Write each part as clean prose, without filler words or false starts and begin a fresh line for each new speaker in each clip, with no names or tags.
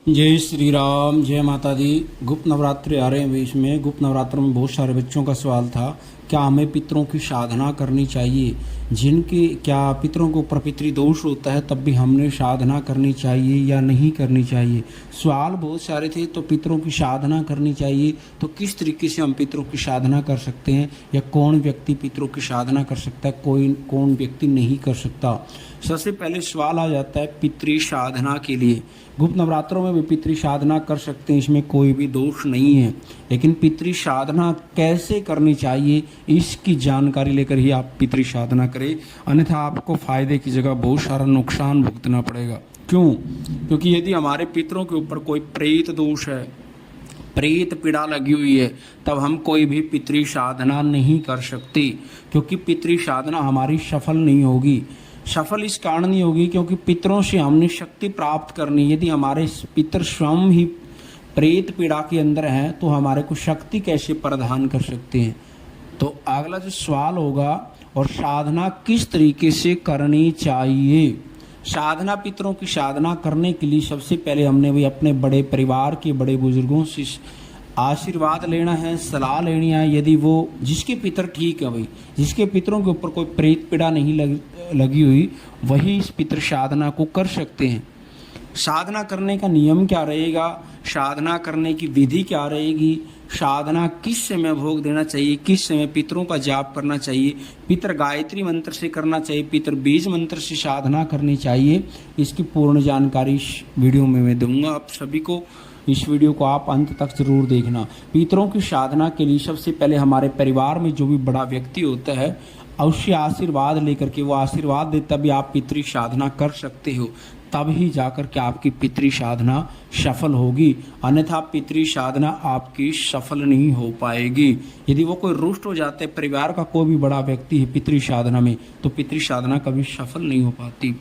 जय श्री राम, जय माता दी। गुप्त नवरात्रि आ रहे हैं बीच में। गुप्त नवरात्र में बहुत सारे बच्चों का सवाल था, क्या हमें पितरों की साधना करनी चाहिए? जिनके क्या पितरों के ऊपर पितृदोष होता है तब भी हमने साधना करनी चाहिए या नहीं करनी चाहिए? सवाल बहुत सारे थे। तो पितरों की साधना करनी चाहिए तो किस तरीके से हम पितरों की साधना कर सकते हैं, या कौन व्यक्ति पितरों की साधना कर सकता है, कोई कौन व्यक्ति नहीं कर सकता? सबसे पहले सवाल आ जाता है पितृ साधना के लिए। गुप्त नवरात्रों में भी पितृ साधना कर सकते हैं, इसमें कोई भी दोष नहीं है। लेकिन पितृ साधना कैसे करनी चाहिए इसकी जानकारी लेकर ही आप पितृ साधना करें, अन्यथा आपको फायदे की जगह बहुत सारा नुकसान भुगतना पड़ेगा। क्यों? क्योंकि यदि हमारे पितरों के ऊपर कोई प्रेत दोष है, प्रेत पीड़ा लगी हुई है, तब हम कोई भी पितृ साधना नहीं कर सकते, क्योंकि पितृ साधना हमारी सफल नहीं होगी। सफल इस कारण नहीं होगी क्योंकि पितरों से हमने शक्ति प्राप्त करनी। यदि हमारे पितर स्वयं ही प्रेत पीड़ा के अंदर हैं तो हमारे को शक्ति कैसे प्रदान कर सकते हैं? तो अगला जो सवाल होगा, और साधना किस तरीके से करनी चाहिए? साधना, पितरों की साधना करने के लिए सबसे पहले हमने भी अपने बड़े परिवार के बड़े बुजुर्गों से आशीर्वाद लेना है, सलाह लेनी है। यदि वो जिसके पितर ठीक है, भाई जिसके पितरों के ऊपर कोई प्रेत पीड़ा नहीं लगी हुई, वही इस पितृ साधना को कर सकते हैं। साधना करने का नियम क्या रहेगा, साधना करने की विधि क्या रहेगी, साधना किस समय भोग देना चाहिए, किस समय पितरों का जाप करना चाहिए, पितर गायत्री मंत्र से करना चाहिए, पितर बीज मंत्र से साधना करनी चाहिए, इसकी पूर्ण जानकारी इस वीडियो में मैं दूंगा आप सभी को। इस वीडियो को आप अंत तक जरूर देखना। पितरों की साधना के लिए सबसे पहले हमारे परिवार में जो भी बड़ा व्यक्ति होता है उससे आशीर्वाद लेकर के, वो आशीर्वाद दे तभी आप पितृ साधना कर सकते हो, तब ही जाकर के आपकी पितृ साधना सफल होगी, अन्यथा पितृ साधना आपकी सफल नहीं हो पाएगी। यदि वो कोई रुष्ट हो जाते, परिवार का कोई भी बड़ा व्यक्ति है पितृ साधना में, तो पितृ साधना कभी सफल नहीं हो पाती।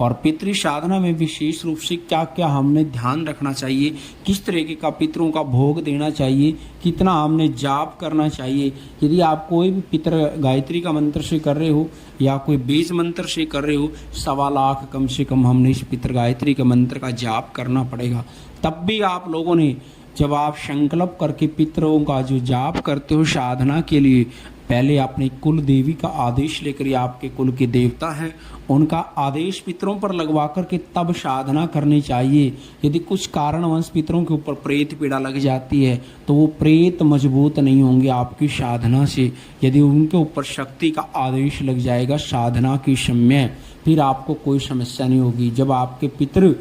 और पितृ साधना में विशेष रूप से क्या क्या हमने ध्यान रखना चाहिए, किस तरीके का पितरों का भोग देना चाहिए, कितना हमने जाप करना चाहिए। यदि आप कोई भी पितर गायत्री का मंत्र से कर रहे हो या कोई बीज मंत्र से कर रहे हो, 1.25 लाख कम से कम हमने इस पितर गायत्री के मंत्र का जाप करना पड़ेगा। तब भी आप लोगों ने, जब आप संकल्प करके पितरों का जो जाप करते हो साधना के लिए, पहले अपने कुल देवी का आदेश लेकर, या आपके कुल के देवता है उनका आदेश पितरों पर लगवा करके तब साधना करनी चाहिए। यदि कुछ कारणवश पितरों के ऊपर प्रेत पीड़ा लग जाती है तो वो प्रेत मजबूत नहीं होंगे आपकी साधना से। यदि उनके ऊपर शक्ति का आदेश लग जाएगा साधना के समय, फिर आपको कोई समस्या नहीं होगी। जब आपके पितर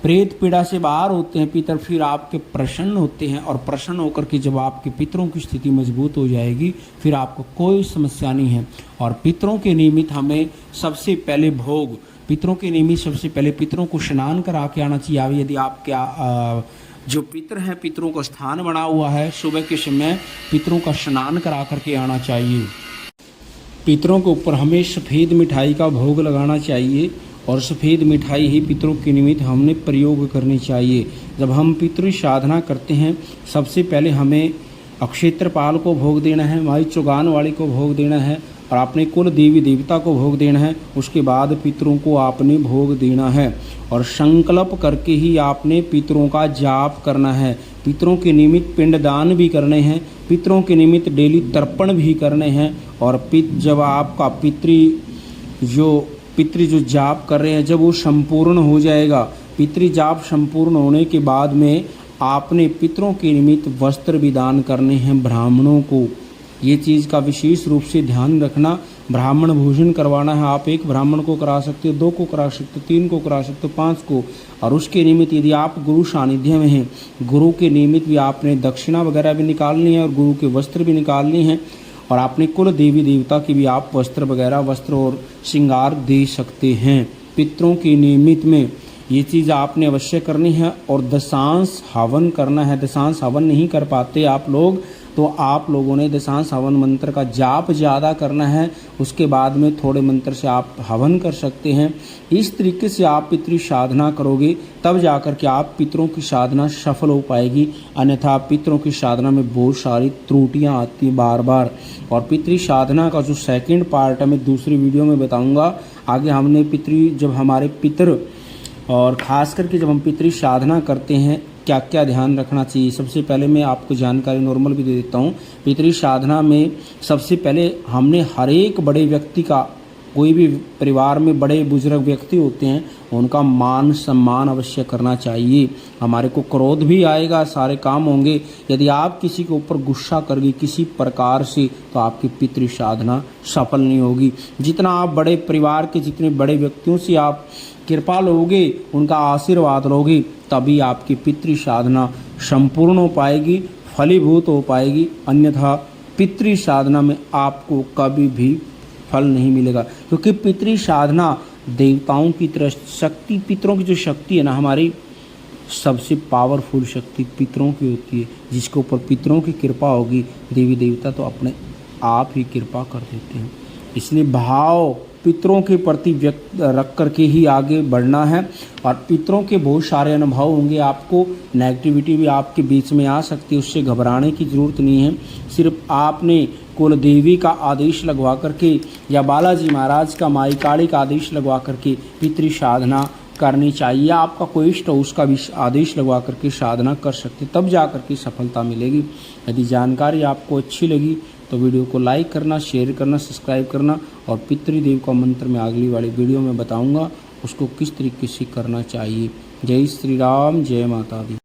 प्रेत पीड़ा से बाहर होते हैं पितर, फिर आपके प्रसन्न होते हैं, और प्रसन्न होकर के जब आपके पितरों की स्थिति मजबूत हो जाएगी, फिर आपको कोई समस्या नहीं है। और पितरों के निमित्त हमें सबसे पहले भोग, पितरों के निमित्त सबसे पहले पितरों को स्नान करा के आना चाहिए। यदि आपके जो पितर हैं, पितरों का स्थान बना हुआ है, सुबह के समय पितरों का स्नान करा करके आना चाहिए। पितरों के ऊपर हमें सफ़ेद मिठाई का भोग लगाना चाहिए, और सफ़ेद मिठाई ही पितरों के निमित्त हमने प्रयोग करनी चाहिए। जब हम पितृ साधना करते हैं, सबसे पहले हमें अक्षेत्रपाल को भोग देना है, माई चौगान वाली को भोग देना है, और अपने कुल देवी देवता को भोग देना है। उसके बाद पितरों को आपने भोग देना है, और संकल्प करके ही आपने पितरों का जाप करना है। पितरों के निमित्त पिंडदान भी करने हैं, पितरों के निमित्त डेली तर्पण भी करने हैं। और जब आपका पितृ जो जाप कर रहे हैं, जब वो संपूर्ण हो जाएगा, पितृ जाप संपूर्ण होने के बाद में आपने पितरों के निमित्त वस्त्र विदान करने हैं ब्राह्मणों को। ये चीज़ का विशेष रूप से ध्यान रखना। ब्राह्मण भोजन करवाना है। आप 1 ब्राह्मण को करा सकते हो, 2 को करा सकते हो, 3 को करा सकते हो, 5 को। और उसके निमित्त यदि आप गुरु सानिध्य में हैं, गुरु के निमित्त भी आपने दक्षिणा वगैरह भी निकालनी है, और गुरु के वस्त्र भी निकालने हैं, और आपने कुल देवी देवता की भी आप वस्त्र और श्रृंगार दे सकते हैं। पितरों के निमित्त में ये चीज़ आपने अवश्य करनी है। और दशांश हवन करना है। दशांश हवन नहीं कर पाते आप लोग, तो आप लोगों ने दशांश हवन मंत्र का जाप ज़्यादा करना है। उसके बाद में थोड़े मंत्र से आप हवन कर सकते हैं। इस तरीके से आप पितृ साधना करोगे, तब जाकर के आप पितरों की साधना सफल हो पाएगी, अन्यथा पितरों की साधना में बहुत सारी त्रुटियां आती हैं बार बार। और पितृ साधना का जो सेकंड पार्ट है मैं दूसरी वीडियो में बताऊंगा। आगे हमने जब हमारे पितर और ख़ास करके जब हम पितृ साधना करते हैं क्या क्या ध्यान रखना चाहिए। सबसे पहले मैं आपको जानकारी नॉर्मल भी दे देता हूँ। पितृ साधना में सबसे पहले हमने हर एक बड़े व्यक्ति का, कोई भी परिवार में बड़े बुजुर्ग व्यक्ति होते हैं उनका मान सम्मान अवश्य करना चाहिए। हमारे को क्रोध भी आएगा, सारे काम होंगे। यदि आप किसी के ऊपर गुस्सा करोगे किसी प्रकार से तो आपकी पितृ साधना सफल नहीं होगी। जितना आप बड़े परिवार के, जितने बड़े व्यक्तियों से आप कृपा लोगे, उनका आशीर्वाद लोगे, तभी आपकी पितृ साधना संपूर्ण हो पाएगी, फलीभूत हो पाएगी। अन्यथा पितृ साधना में आपको कभी भी फल नहीं मिलेगा, क्योंकि पितृ साधना देवताओं की तरह शक्ति, पितरों की जो शक्ति है ना, हमारी सबसे पावरफुल शक्ति पितरों की होती है। जिसके ऊपर पितरों की कृपा होगी, देवी देवता तो अपने आप ही कृपा कर देते हैं। इसलिए भाव पितरों के प्रति व्यक्त रख करके ही आगे बढ़ना है। और पितरों के बहुत सारे अनुभव होंगे, आपको नेगेटिविटी भी आपके बीच में आ सकती है, उससे घबराने की ज़रूरत नहीं है। सिर्फ आपने कुल देवी का आदेश लगवा करके या बालाजी महाराज का, माई काली का आदेश लगवा करके पितृ साधना करनी चाहिए। आपका कोई इष्ट हो उसका भी आदेश लगवा करके साधना कर सकते, तब जा करके सफलता मिलेगी। यदि जानकारी आपको अच्छी लगी तो वीडियो को लाइक करना, शेयर करना, सब्सक्राइब करना। और पितृदेव का मंत्र मैं अगली वाली वीडियो में बताऊंगा उसको किस तरीके से करना चाहिए। जय श्री राम, जय माता दी।